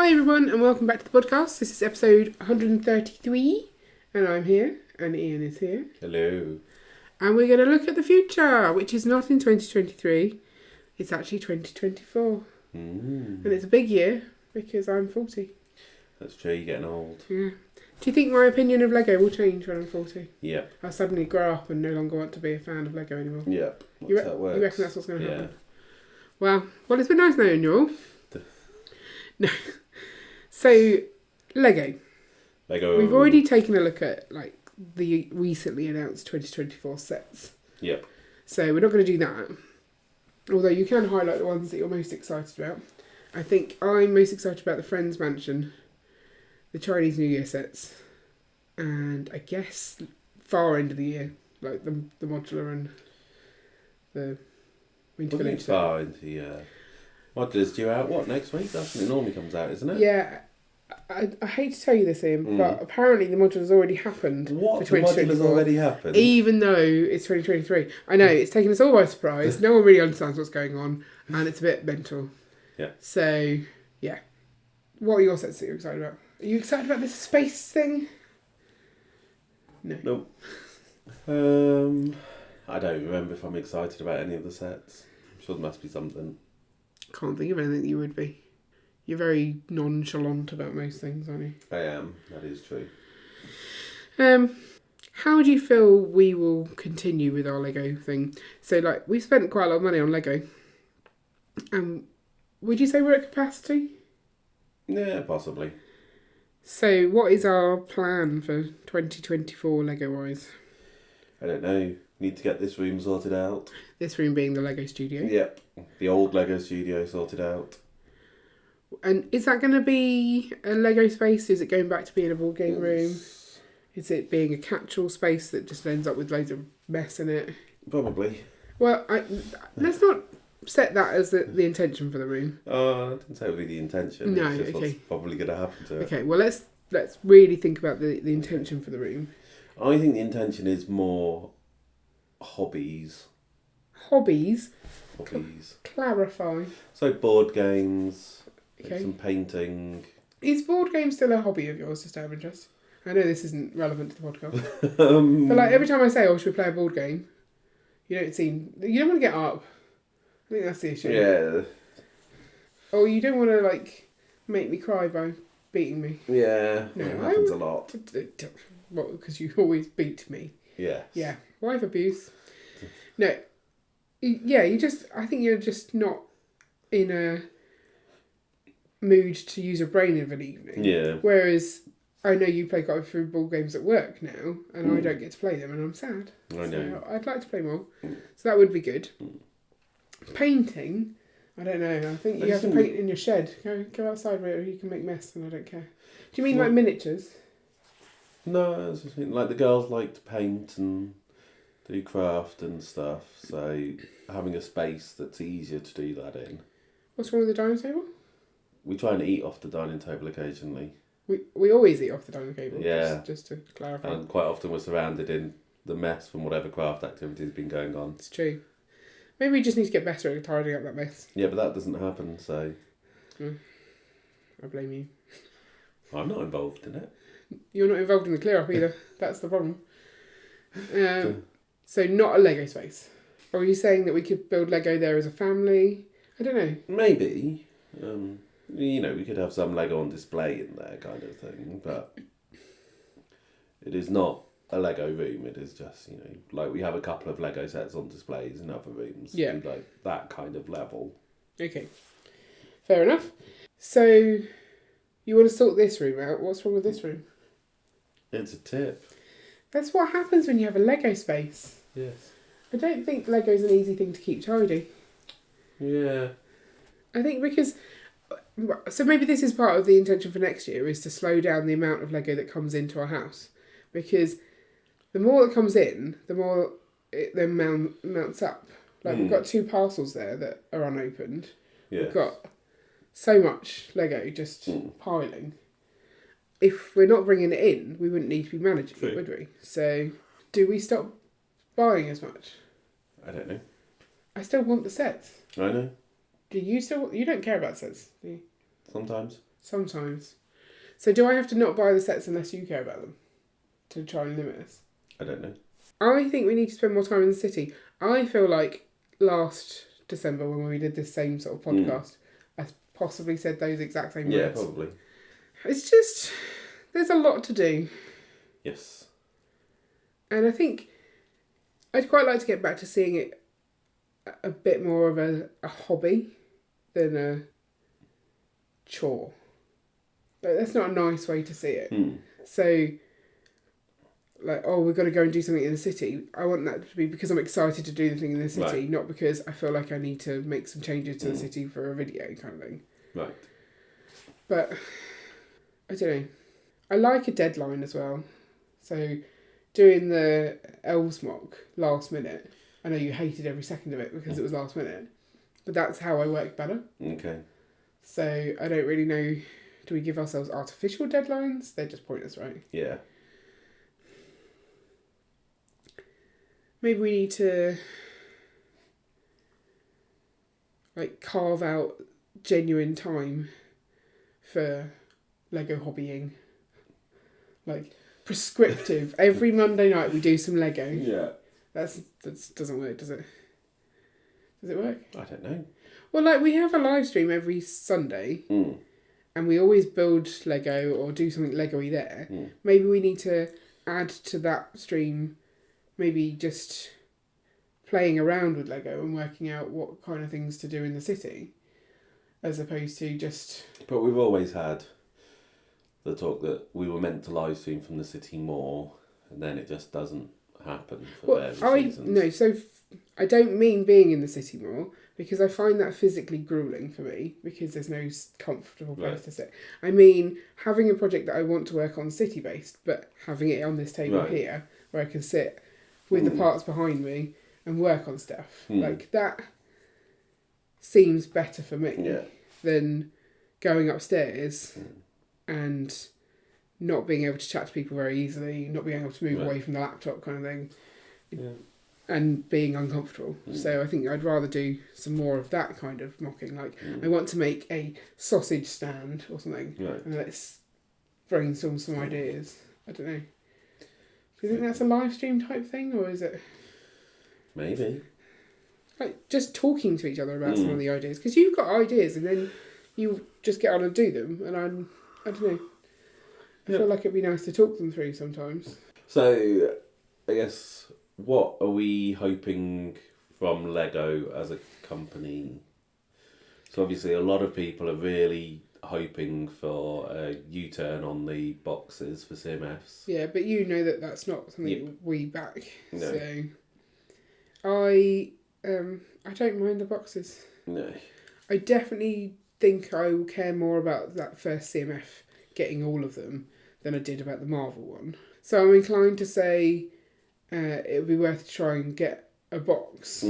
Hi everyone and welcome back to the podcast. This is episode 133 and I'm here and Ian is here. Hello. And we're going to look at the future, which is not in 2023, it's actually 2024. And it's a big year because I'm 40. That's true, you're getting old. Yeah. Do you think my opinion of Lego will change when I'm 40? Yep. I'll suddenly grow up and no longer want to be a fan of Lego anymore. Yep. You That's how it works. You reckon that's what's going to happen? Well, it's been nice knowing you all. No. So, Lego. We've already taken a look at like the recently announced 2024 sets. Yep. So we're not going to do that. Although you can highlight the ones that you're most excited about. I think I'm most excited about the Friends Mansion, the Chinese New Year sets, and I guess far end of the year, like the modular and the Winter Village set. Far into modular's due out, next week? That's when it normally comes out, isn't it? Yeah. I hate to tell you this, Ian, but apparently the modular's already happened for 2024. The modular's already happened? Even though it's 2023. I know, it's taken us all by surprise. No one really understands what's going on, and it's a bit mental. Yeah. So, yeah. What are your sets that you're excited about? Are you excited about this space thing? No. Nope. I don't remember if I'm excited about any of the sets. I'm sure there must be something. Can't think of anything that you would be. You're very nonchalant about most things, aren't you? I am. That is true. How do you feel we will continue with our Lego thing? So, like, we've spent quite a lot of money on Lego. Would you say we're at capacity? Yeah, possibly. So, what is our plan for 2024 Lego-wise? I don't know. Need to get this room sorted out. This room being the Lego studio? Yep. The old Lego studio sorted out. And is that going to be a Lego space? Is it going back to being a board game room? Is it being a catch-all space that just ends up with loads of mess in it? Probably. Well, let's not set that as the intention for the room. I didn't say it would be the intention. No, it's just okay. What's probably going to happen to it. Okay, well, let's really think about the intention for the room. I think the intention is more hobbies. Hobbies? Clarify. So board games, Okay. some painting. Is board game still a hobby of yours, just out of interest? I know this isn't relevant to the podcast. But like every time I say, should we play a board game? You don't want to get up. I think that's the issue. Yeah. Or you don't want to like make me cry by beating me. Yeah, No, it happens a lot. What, because you always beat me. Yeah. Yeah, wife abuse. No. Yeah, I think you're just not in a mood to use your brain of an evening. Yeah. Whereas I know you play quite a few ball games at work now, and I don't get to play them, and I'm sad. I know. So I'd like to play more. So that would be good. Painting, I don't know. I think you have to paint in your shed. Go outside where you can make mess, and I don't care. Do you mean like miniatures? No, I was just thinking, like the girls like to paint and do craft and stuff, so having a space that's easier to do that in. What's wrong with the dining table? We try and eat off the dining table occasionally. We always eat off the dining table. Yeah. Just to clarify. And quite often we're surrounded in the mess from whatever craft activity has been going on. It's true. Maybe we just need to get better at tidying up that mess. Yeah, but that doesn't happen, so... I blame you. I'm not involved in it. You're not involved in the clear up either. That's the problem. So not a Lego space. Or are you saying that we could build Lego there as a family? I don't know. Maybe. We could have some Lego on display in there kind of thing, but it is not a Lego room. It is just, like we have a couple of Lego sets on displays in other rooms. Yeah. Like that kind of level. Okay. Fair enough. So you want to sort this room out. What's wrong with this room? It's a tip. That's what happens when you have a Lego space. Yes. I don't think Lego's an easy thing to keep tidy. Yeah. I think because... So maybe this is part of the intention for next year, is to slow down the amount of Lego that comes into our house. Because the more that comes in, the more it then mounts up. Like we've got 2 parcels there that are unopened. Yeah. We've got so much Lego just piling. If we're not bringing it in, we wouldn't need to be managing it, would we? So do we stop buying as much? I don't know. I still want the sets. I know. Do you still... You don't care about sets, do you? Sometimes. Sometimes. So do I have to not buy the sets unless you care about them? To try and limit us? I don't know. I think we need to spend more time in the city. I feel like last December when we did this same sort of podcast, I possibly said those exact same words. Yeah, probably. It's just, there's a lot to do. Yes. And I think I'd quite like to get back to seeing it a bit more of a hobby than a chore. Like, that's not a nice way to see it. So, like, oh, we've got to go and do something in the city. I want that to be because I'm excited to do the thing in the city, Right. not because I feel like I need to make some changes to the city for a video kind of thing. Right. But, I don't know. I like a deadline as well. So, doing the Elves mock last minute, I know you hated every second of it because it was last minute, but that's how I work better. Okay. So, I don't really know, do we give ourselves artificial deadlines? They're just pointless, right? Yeah. Maybe we need to, like, carve out genuine time for Lego hobbying. Like, prescriptive. Every Monday night we do some Lego. Yeah. That doesn't work, does it? Does it work? I don't know. Well, like, we have a live stream every Sunday, and we always build Lego or do something Lego-y there. Maybe we need to add to that stream, maybe just playing around with Lego and working out what kind of things to do in the city, as opposed to just... But we've always had the talk that we were meant to live stream from the city more, and then it just doesn't happen for various reasons. No, so I don't mean being in the city more, because I find that physically gruelling for me, because there's no comfortable place to sit. I mean, having a project that I want to work on city-based, but having it on this table here, where I can sit with the parts behind me and work on stuff. Like, that seems better for me than going upstairs and not being able to chat to people very easily, not being able to move away from the laptop kind of thing, and being uncomfortable. So I think I'd rather do some more of that kind of mocking. Like, I want to make a sausage stand or something, and let's brainstorm some ideas. I don't know. Do you think that's a live stream type thing, or is it... Maybe. Like, just talking to each other about some of the ideas. Because you've got ideas, and then you just get on and do them, and I don't know. I feel like it'd be nice to talk them through sometimes. So, I guess, what are we hoping from Lego as a company? So obviously a lot of people are really hoping for a U-turn on the boxes for CMFs. Yeah, but you know that that's not something we back. No. So I don't mind the boxes. No. I definitely think I will care more about that first CMF getting all of them than I did about the Marvel one. So I'm inclined to say it would be worth to try and get a box.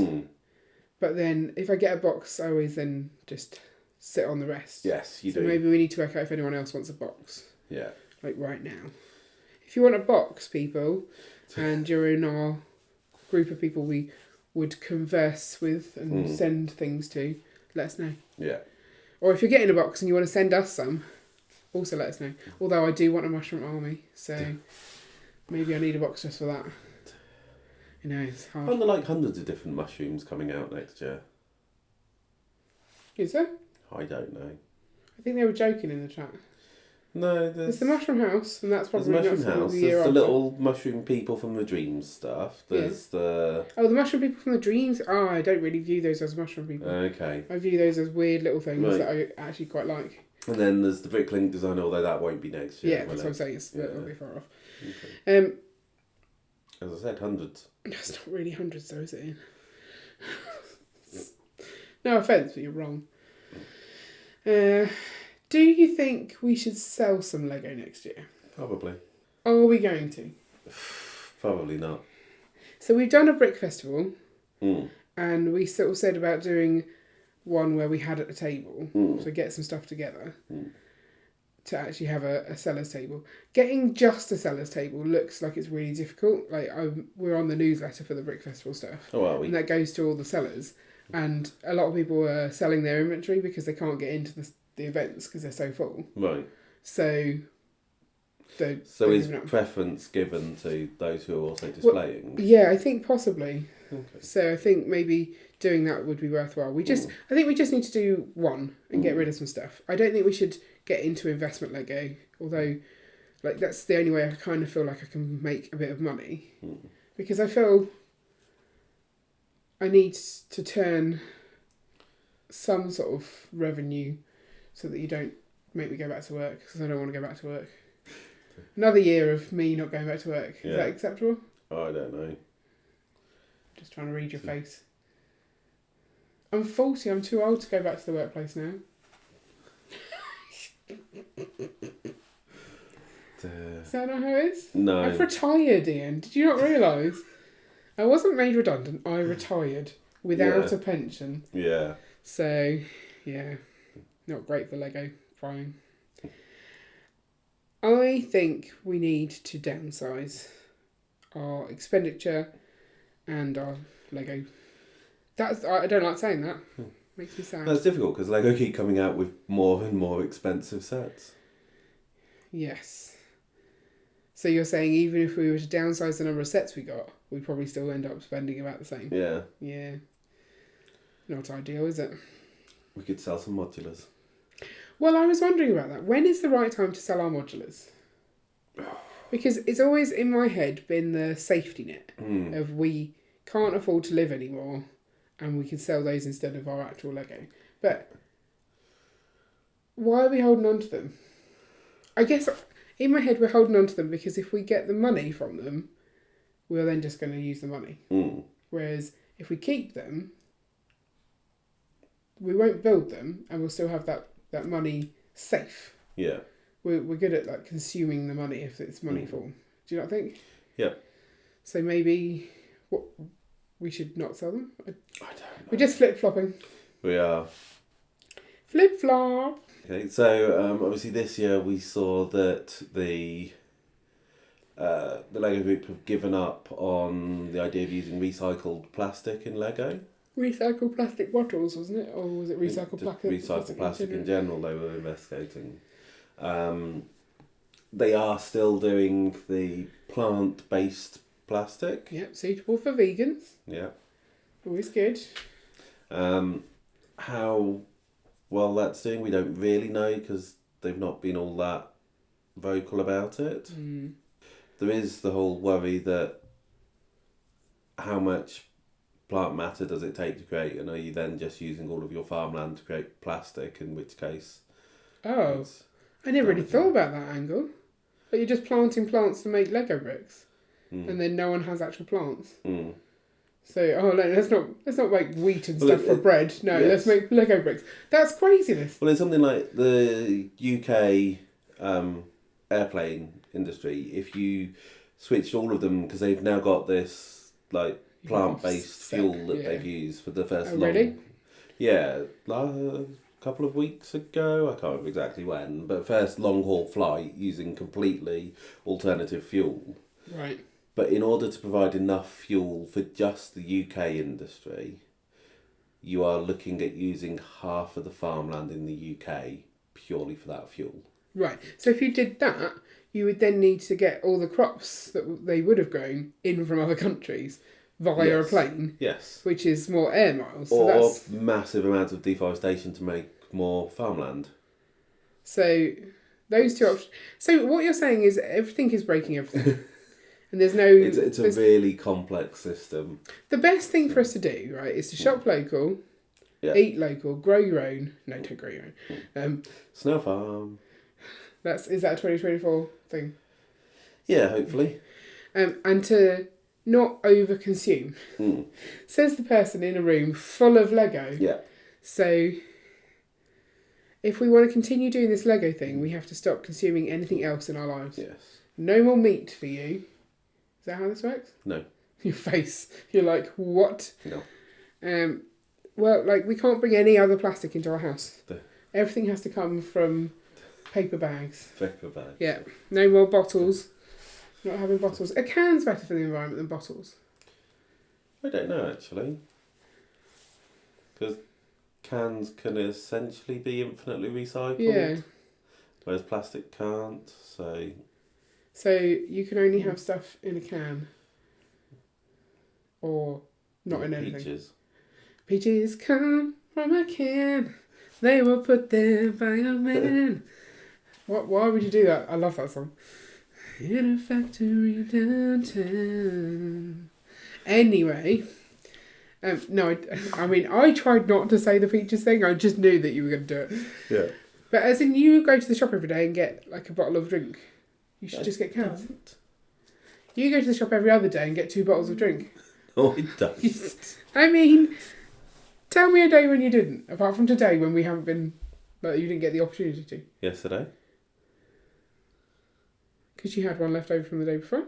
But then if I get a box, I always then just sit on the rest. Yes, you do. So maybe we need to work out if anyone else wants a box. Yeah. Like right now. If you want a box, people, and you're in our group of people we would converse with and send things to, let us know. Yeah. Or if you're getting a box and you want to send us some, also let us know. Although I do want a mushroom army, so maybe I need a box just for that. You know, it's hard. Aren't there like hundreds of different mushrooms coming out next year? Is there? I don't know. I think they were joking in the chat. No, There's the Mushroom House, and that's probably there's not Mushroom something House. the year There's the after. little mushroom people from the Dreams stuff. There's the... Oh, the Mushroom People from the Dreams? Oh, I don't really view those as mushroom people. Okay. I view those as weird little things Right. that I actually quite like. And then there's the Bricklink design, although that won't be next year. Yeah, that's what I'm saying. It's that'll be far off. Okay. As I said, hundreds. It's not really hundreds though, is it, Ian? No offence, but you're wrong. Do you think we should sell some Lego next year? Probably. Are we going to? Probably not. So we've done a brick festival, and we sort of said about doing one where we had at the table, so get some stuff together to actually have a seller's table. Getting just a seller's table looks like it's really difficult. Like we're on the newsletter for the brick festival stuff, Oh, are we? and that goes to all the sellers. And a lot of people are selling their inventory because they can't get into the events because they're so full. Right. So is preference given to those who are also displaying? Well, yeah, I think possibly. Okay. So I think maybe doing that would be worthwhile. I think we just need to do one and get rid of some stuff. I don't think we should get into investment Lego, although like that's the only way I kind of feel like I can make a bit of money. Because I feel I need to turn some sort of revenue so that you don't make me go back to work, because I don't want to go back to work. Another year of me not going back to work. Is that acceptable? Oh, I don't know. Just trying to read your face. I'm 40. I'm too old to go back to the workplace now. Is that not how it is? No. I've retired, Ian. Did you not realise? I wasn't made redundant. I retired without a pension. Yeah. So, yeah. Not great for Lego. Fine. I think we need to downsize our expenditure and our Lego. I don't like saying that. Makes me sad. That's difficult because Lego keep coming out with more and more expensive sets. Yes. So you're saying even if we were to downsize the number of sets we got, we'd probably still end up spending about the same. Yeah. Yeah. Not ideal, is it? We could sell some modulars. Well, I was wondering about that. When is the right time to sell our modulars? Because it's always in my head been the safety net of we can't afford to live anymore and we can sell those instead of our actual Lego. But why are we holding on to them? I guess in my head we're holding on to them because if we get the money from them, we're then just going to use the money. Whereas if we keep them, we won't build them and we'll still have that money safe. Yeah. We're good at like consuming the money if it's money form. Do you not think? Yeah. So maybe we should not sell them? I don't know. We're just flip-flopping. We are. Flip-flop. Okay, so obviously this year we saw that the Lego Group have given up on the idea of using recycled plastic in Lego. Recycled plastic bottles, wasn't it? Or was it recycled plastic? Recycled plastic in general they were investigating. They are still doing the plant-based plastic. Yep, suitable for vegans. Yeah. Always good. How well that's doing, we don't really know because they've not been all that vocal about it. There is the whole worry that how much plant matter does it take to create, and are you then just using all of your farmland to create plastic, in which case... Oh, I never really thought about that angle. But you're just planting plants to make Lego bricks, and then no one has actual plants. So, let's not make wheat and stuff for bread. No, let's make Lego bricks. That's craziness. Well, it's something like the UK airplane industry. If you switched all of them, because they've now got this like plant-based fuel that they've used for the first really? Yeah, a couple of weeks ago. I can't remember exactly when, but first long-haul flight using completely alternative fuel. Right. But in order to provide enough fuel for just the UK industry, you are looking at using half of the farmland in the UK purely for that fuel. Right. So if you did that, you would then need to get all the crops that they would have grown in from other countries via a plane. Yes. Which is more air miles. So or that's massive amounts of deforestation to make more farmland. So those two options. So what you're saying is everything is breaking everything. And there's no... It's a really complex system. The best thing for us to do, right, is to shop local, eat local, grow your own. No, don't grow your own. Snow farm. Is that a 2024 thing? Yeah, hopefully. And to not over-consume. Says the person in a room full of Lego. Yeah. So if we want to continue doing this Lego thing, we have to stop consuming anything else in our lives. Yes. No more meat for you. Is that how this works? No. Your face. You're like, what? No. Well, like, we can't bring any other plastic into our house. Everything has to come from paper bags. Paper bags. Yeah. No more bottles. Not having bottles. A can's better for the environment than bottles. I don't know, actually. Because cans can essentially be infinitely recycled. Yeah. Whereas plastic can't, so... So you can only have stuff in a can. Or not in anything. Peaches. Peaches come from a can. They were put there by a man. Why would you do that? I love that song. In a factory downtown. Anyway, no, I mean, I tried not to say the peaches thing. I just knew that you were going to do it. Yeah. But as in, you go to the shop every day and get like a bottle of drink. You should just get cans. You go to the shop every other day and get 2 bottles of drink. No, I don't. I mean, tell me a day when you didn't, apart from today when we haven't been, like, you didn't get the opportunity to. Yesterday? Because you had one left over from the day before.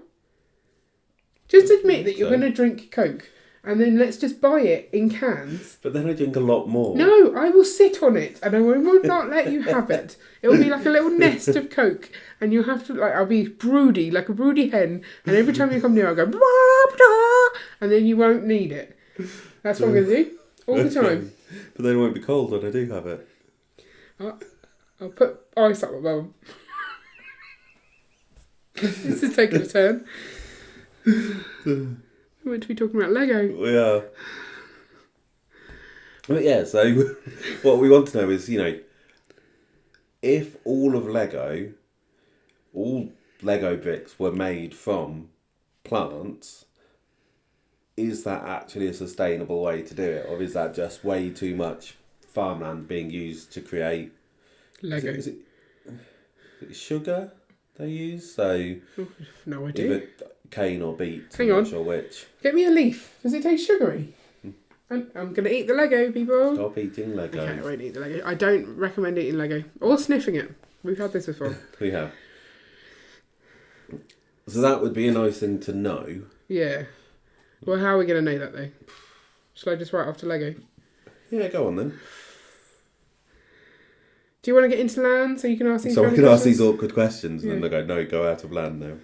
Just admit that you're going to drink Coke, and then let's just buy it in cans. But then I drink a lot more. No, I will sit on it, and I will not let you have it. It will be like a little nest of Coke, and you'll have to, like, I'll be broody, like a broody hen, and every time you come near, I'll go, and then you won't need it. That's what I'm going to do, all the time. But then it won't be cold when I do have it. I'll put ice up my bum. This is taking a turn. We're meant to be talking about Lego. We are. But yeah, so what we want to know is, if all Lego bricks were made from plants, is that actually a sustainable way to do it? Or is that just way too much farmland being used to create... Lego. Is it sugar they use? So no idea. either cane or beet. Hang I'm on. not sure which. Get me a leaf. Does it taste sugary? I'm going to eat the Lego, people. Stop eating Lego. Okay, I won't eat the Lego. I don't recommend eating Lego. Or sniffing it. We've had this before. We have. So that would be a nice thing to know. Yeah. Well, how are we going to know that, though? Shall I just write off to Lego? Yeah, go on then. Do you want to get into land so you can ask these So I kind can of ask these questions? awkward questions and then they go, no, go out of land now.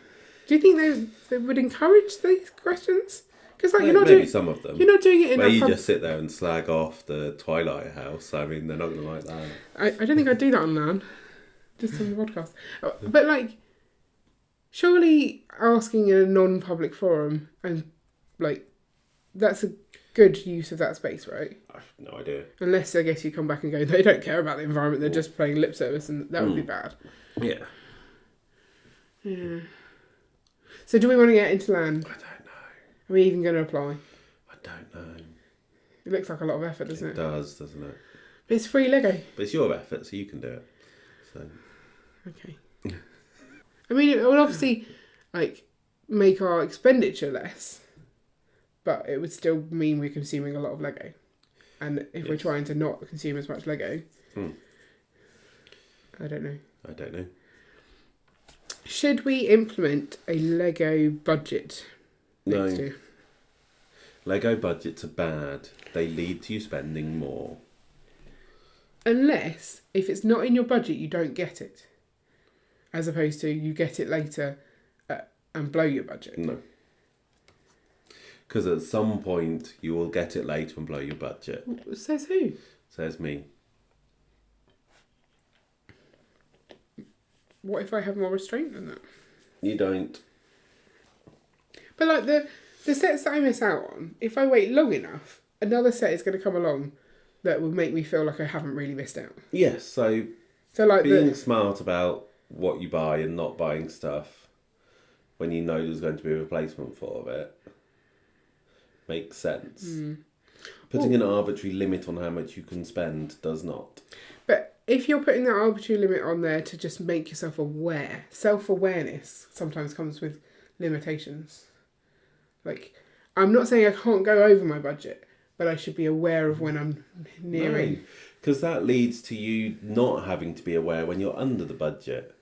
Do you think they would encourage these questions? Because like, Maybe doing, some of them. you're not doing it in where a you pub. just sit there and slag off the Twilight House. I mean, they're not going to like that. I don't think I'd do that on land. Just on the podcast. But like, surely asking in a non-public forum and like, that's a good use of that space, right? I have no idea. Unless I guess you come back and go, they don't care about the environment, they're just playing lip service, and that would be bad. Yeah. Yeah. So do we want to get into land? I don't know. Are we even going to apply? I don't know. It looks like a lot of effort, doesn't it? It does, doesn't it? But it's free Lego. But it's your effort, so you can do it. So. Okay. I mean, it would obviously like make our expenditure less, but it would still mean we're consuming a lot of Lego. And if we're trying to not consume as much Lego, I don't know. I don't know. Should we implement a Lego budget next No. year? Lego budgets are bad. They lead to you spending more. Unless, if it's not in your budget, you don't get it. As opposed to you get it later and blow your budget. No. Because at some point you will get it later and blow your budget. Says who? Says me. What if I have more restraint than that? You don't. But like the sets that I miss out on, if I wait long enough, another set is going to come along that will make me feel like I haven't really missed out. Yes, so like being smart about what you buy and not buying stuff when you know there's going to be a replacement for it makes sense. Putting an arbitrary limit on how much you can spend does not. But if you're putting that arbitrary limit on there to just make yourself aware, self-awareness sometimes comes with limitations. Like, I'm not saying I can't go over my budget, but I should be aware of when I'm nearing. Because that leads to you not having to be aware when you're under the budget.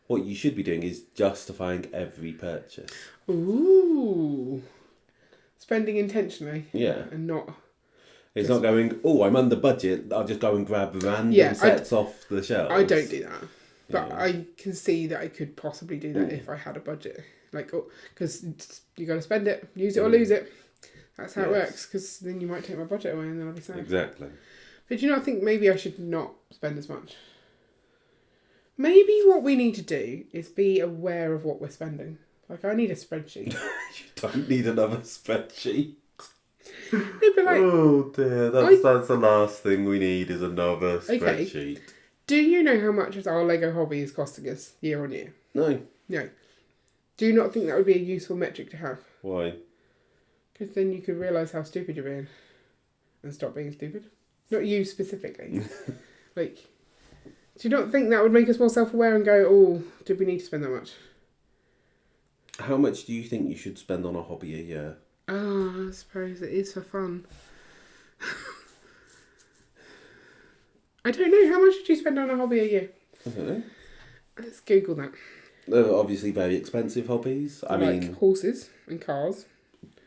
What you should be doing is justifying every purchase. Ooh. Spending intentionally. Yeah. And not... It's not going, oh, I'm under budget, I'll just go and grab random sets off the shelves. I don't do that. But I can see that I could possibly do that if I had a budget. Like, because you got to spend it, use it or lose it. That's how it works, because then you might take my budget away and then I'll be sad. Exactly. But do you not think maybe I should not spend as much? Maybe what we need to do is be aware of what we're spending. Like, I need a spreadsheet. You don't need another spreadsheet. No, but like, Oh dear, that's the last thing we need is another spreadsheet. Do you know how much our Lego hobby is costing us year on year? No. No. Do you not think that would be a useful metric to have? Why? Because then you could realise how stupid you're being and stop being stupid. Not you specifically. Like, do you not think that would make us more self-aware and go, oh, did we need to spend that much? How much do you think you should spend on a hobby a year? I suppose it is for fun. I don't know. How much did you spend on a hobby a year? I don't know. Let's Google that. They're obviously very expensive hobbies. I mean, horses and cars.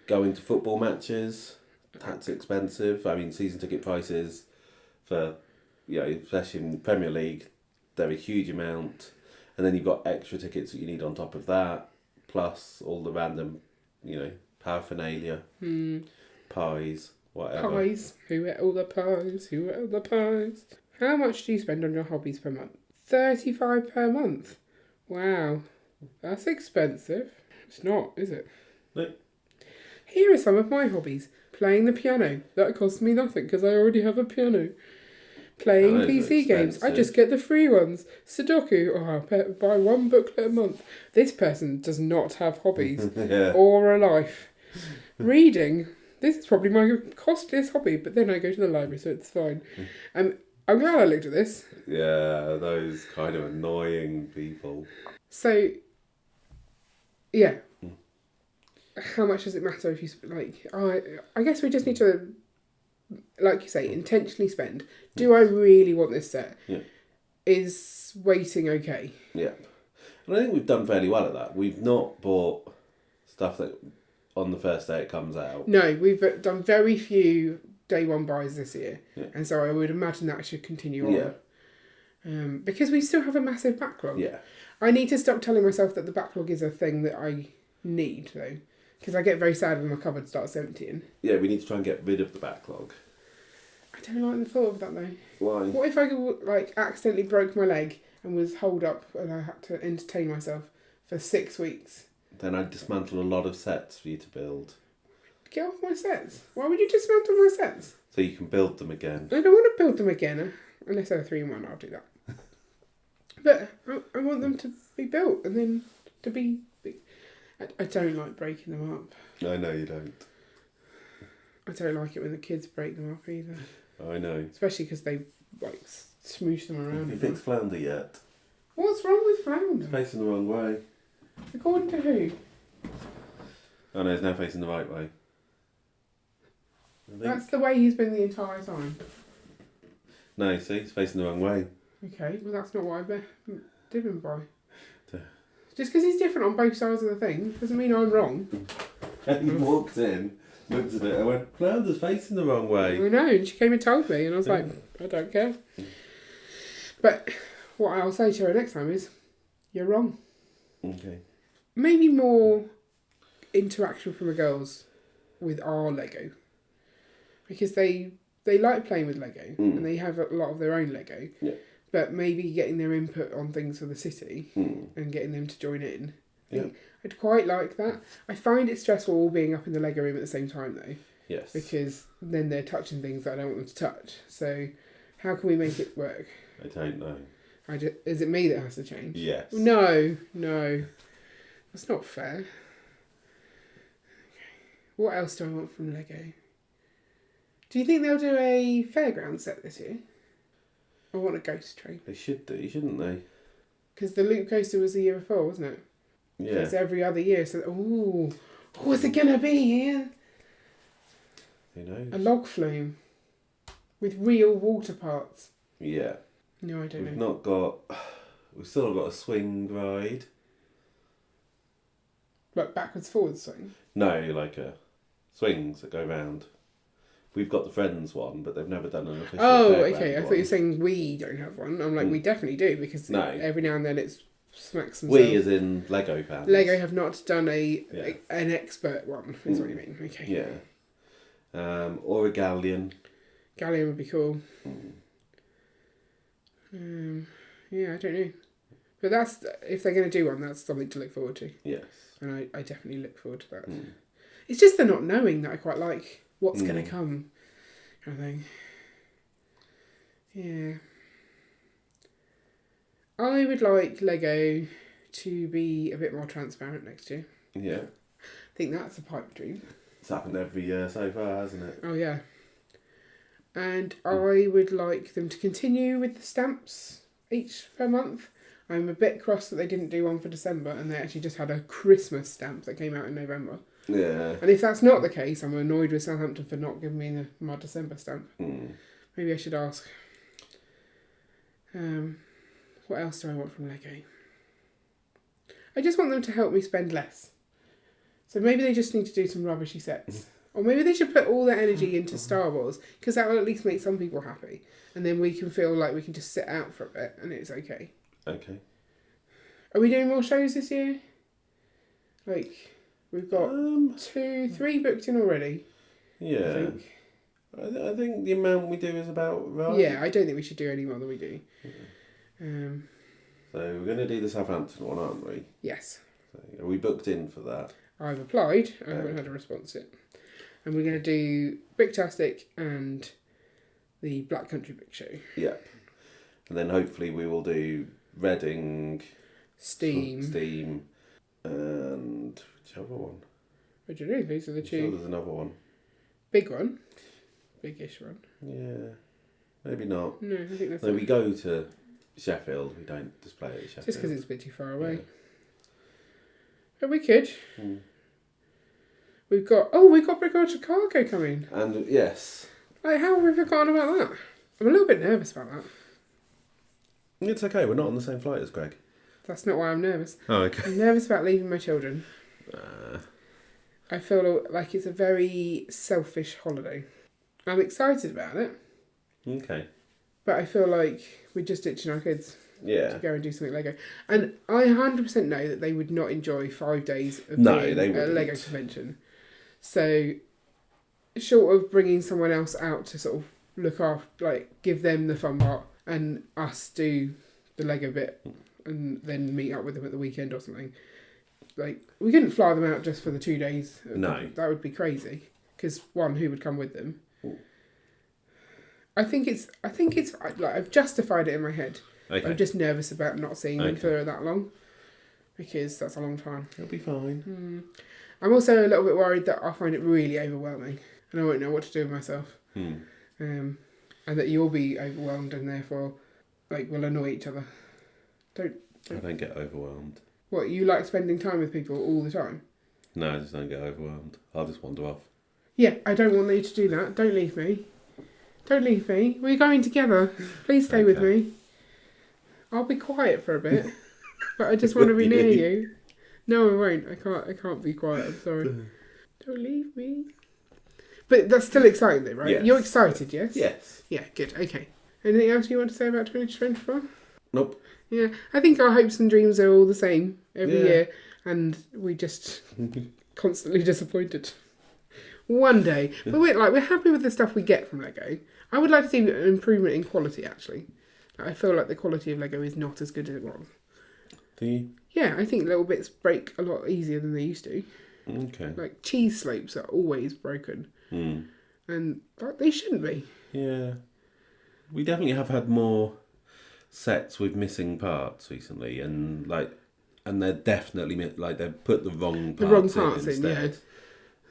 Going to football matches, that's expensive. I mean, season ticket prices for, especially in Premier League, they're a huge amount. And then you've got extra tickets that you need on top of that, plus all the random, paraphernalia, pies, whatever. Pies. Who ate all the pies? Who ate all the pies? How much do you spend on your hobbies per month? 35 per month. Wow. That's expensive. It's not, is it? No. Here are some of my hobbies. Playing the piano. That costs me nothing because I already have a piano. Playing PC games. I just get the free ones. Sudoku. I buy one booklet a month. This person does not have hobbies or a life. Reading. This is probably my costliest hobby, but then I go to the library, so it's fine. I'm glad I looked at this. Yeah, those kind of annoying people. So, yeah. How much does it matter if you, I guess we just need to, like you say, intentionally spend. Do I really want this set? Yeah. Is waiting okay? Yeah. And I think we've done fairly well at that. We've not bought stuff that on the first day it comes out. No, we've done very few day one buys this year. Yeah. And so I would imagine that should continue on. Yeah. Because we still have a massive backlog. Yeah. I need to stop telling myself that the backlog is a thing that I need, though. Because I get very sad when my cupboard starts emptying. Yeah, we need to try and get rid of the backlog. I don't like the thought of that, though. Why? What if I, accidentally broke my leg and was holed up and I had to entertain myself for 6 weeks? Then I'd dismantle a lot of sets for you to build. Get off my sets. Why would you dismantle my sets? So you can build them again. I don't want to build them again. Unless they're 3-in-1, I'll do that. But I want them to be built and then to be... I don't like breaking them up. I know you don't. I don't like it when the kids break them up either. I know. Especially because they, smoosh them around. Have you fixed Flounder yet? What's wrong with Flounder? It's facing the wrong way. According to who? Oh no, it's now facing the right way. That's the way he's been the entire time. No, see, it's facing the wrong way. Okay, well that's not what I did him by. Just because he's different on both sides of the thing doesn't mean I'm wrong. He walked in, looked at it, and went, Flounder's facing the wrong way. I know, and she came and told me, and I was like, I don't care. But what I'll say to her next time is, you're wrong. Okay. Maybe more interaction from the girls with our Lego. Because they like playing with Lego, and they have a lot of their own Lego. Yeah. But maybe getting their input on things for the city and getting them to join in. I'd quite like that. I find it stressful all being up in the Lego room at the same time though. Yes. Because then they're touching things that I don't want them to touch. So how can we make it work? I don't know. Is it me that has to change? Yes. No. That's not fair. What else do I want from Lego? Do you think they'll do a fairground set this year? I want a ghost train. They should do, shouldn't they? Because the loop coaster was the year before, wasn't it? Yeah. It's every other year. So, what's it going to be, Ian? Who knows? A log flume. With real water parts. Yeah. No, I don't know. We've still got a swing ride. Like backwards, forwards swing? No, like swings that go round. We've got the Friends one, but they've never done an official okay. I one. thought you were saying we don't have one. I'm like, we definitely do, because every now and then it smacks themselves. We as in Lego fans. Lego have not done an expert one, is what you mean. Okay. Yeah. Or a galleon. Galleon would be cool. Mm. Yeah, I don't know. But that's, if they're going to do one, that's something to look forward to. Yes. And I definitely look forward to that. Mm. It's just the not knowing that I quite like. What's going to come, kind of thing. Yeah. I would like Lego to be a bit more transparent next year. Yeah. I think that's a pipe dream. It's happened every year so far, hasn't it? Oh, yeah. And I would like them to continue with the stamps each per month. I'm a bit cross that they didn't do one for December and they actually just had a Christmas stamp that came out in November. Yeah. And if that's not the case, I'm annoyed with Southampton for not giving me my December stamp. Maybe I should ask. What else do I want from Lego? I just want them to help me spend less. So maybe they just need to do some rubbishy sets. Or maybe they should put all their energy into Star Wars, because that will at least make some people happy. And then we can feel like we can just sit out for a bit and it's okay. Okay. Are we doing more shows this year? Like, we've got 3 booked in already. Yeah. I think. I think the amount we do is about right. Yeah, I don't think we should do any more than we do. So we're going to do the Southampton one, aren't we? Yes. So are we booked in for that? I've applied. I haven't had a response yet. And we're going to do Bricktastic and the Black Country Brick Show. Yep. And then hopefully we will do Reading, Steam, and which other one? I don't know, these are the I'm sure two. there's another one. Big one. Big-ish one. Yeah. Maybe not. No, I think that's No, we go to Sheffield. We don't display it at Sheffield. just because it's a bit too far away. Yeah. But we could. We've got Brickard Chicago coming. And yes. Like, how have we forgotten about that? I'm a little bit nervous about that. It's okay, we're not on the same flight as Greg. That's not why I'm nervous. Oh, okay. I'm nervous about leaving my children. I feel like it's a very selfish holiday. I'm excited about it. Okay. But I feel like we're just ditching our kids Yeah. to go and do something Lego. And I 100% know that they would not enjoy 5 days of being they at a wouldn't. Lego convention. So, short of bringing someone else out to sort of look after, like, give them the fun part and us do the Lego bit and then meet up with them at the weekend or something. Like, we couldn't fly them out just for the 2 days. No. That would be crazy. Because, one, who would come with them? I think it's like, I've justified it in my head. Okay. I'm just nervous about not seeing them for that long. Because that's a long time. It'll be fine. I'm also a little bit worried that I'll find it really overwhelming. And I won't know what to do with myself. And that you'll be overwhelmed and therefore, like, we'll annoy each other. I don't get overwhelmed. What, you like spending time with people all the time? No, I just don't get overwhelmed. I'll just wander off. Yeah, I don't want you to do that. Don't leave me. Don't leave me. We're going together. Please stay with me. I'll be quiet for a bit. But I just want to be near you. No, I won't. I can't be quiet. I'm sorry. Don't leave me. But that's still exciting though, right? Yes. You're excited, yes? Yes. Yeah, good. Okay. Anything else you want to say about 2024? Nope. Yeah, I think our hopes and dreams are all the same every year, and we just constantly disappointed. One day, but we're happy with the stuff we get from Lego. I would like to see an improvement in quality. Actually, I feel like the quality of Lego is not as good as it was. Do you? Yeah, I think little bits break a lot easier than they used to. Okay. Like cheese slopes are always broken, and they shouldn't be. Yeah. We definitely have had more sets with missing parts recently, and they're definitely they've put the wrong parts in instead.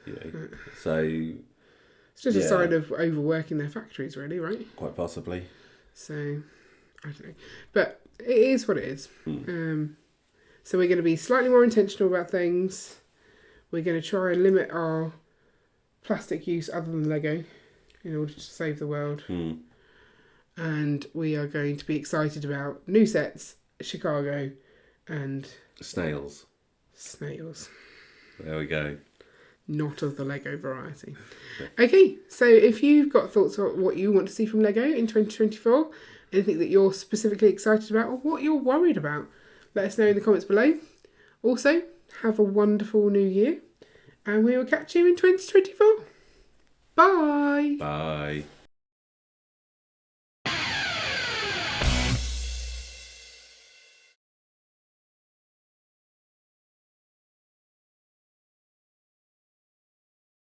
You know, so it's just a sign of overworking their factories, really, right? Quite possibly. So I don't know, but it is what it is. So we're going to be slightly more intentional about things. We're going to try and limit our plastic use other than Lego in order to save the world. And we are going to be excited about new sets, Chicago, and snails. There we go. Not of the Lego variety. Okay, so if you've got thoughts on what you want to see from Lego in 2024, anything that you're specifically excited about or what you're worried about, let us know in the comments below. Also, have a wonderful new year, and we will catch you in 2024. Bye! Bye.